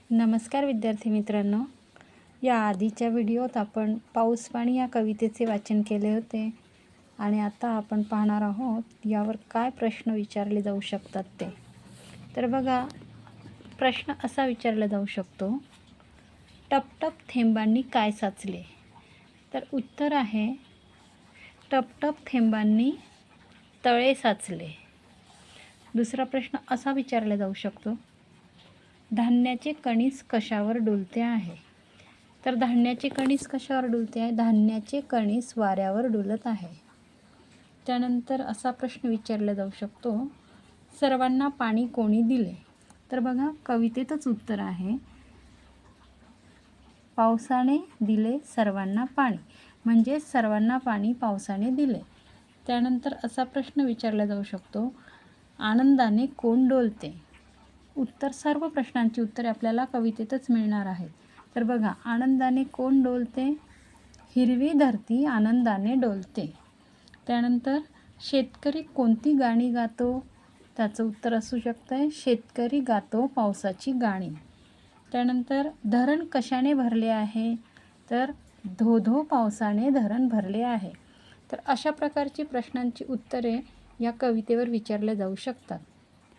नमस्कार विद्यार्थी मित्रांनो, या आधीच्या व्हिडिओत आपण पाऊस पाणी या कवितेचे वाचन केले होते आणि आता आपण पाहणार आहोत यावर काय प्रश्न विचारले जाऊ शकतात ते. तर बघा, प्रश्न असा विचारला जाऊ शकतो, टपटप थेंबांनी काय साचले? तर उत्तर आहे, टपटप थेंबांनी तळे साचले. दुसरा प्रश्न असा विचारला जाऊ शकतो, धान्याचे कणीस कशावर डुलते आहे? तर धान्याचे कणीस कशावर डुलते आहे? धान्याचे कणीस वाऱ्यावर डुलत आहे. त्यानंतर असा प्रश्न विचारला जाऊ शकतो, सर्वांना पाणी कोणी दिले? तर बघा, कवितेतच उत्तर आहे, पावसाने दिले सर्वांना पाणी, म्हणजे सर्वांना पाणी पावसाने दिले. त्यानंतर असा प्रश्न विचारला जाऊ शकतो, आनंदाने कोण डोलते? उत्तर, सर्व प्रश्नांची उत्तरे आपल्याला कवितेतच मिळणार आहेत. तर बघा, आनंदाने कोण डोलते? हिरवी धरती आनंदाने डोलते. त्यानंतर शेतकरी कोणती गाणी गातो? त्याचं उत्तर असू शकतं, शेतकरी गातो पावसाची गाणी. त्यानंतर धरण कशाने भरले आहे? तर धो पावसाने धरण भरले आहे. तर अशा प्रकारची प्रश्नांची उत्तरे या कवितेवर विचारल्या जाऊ शकतात.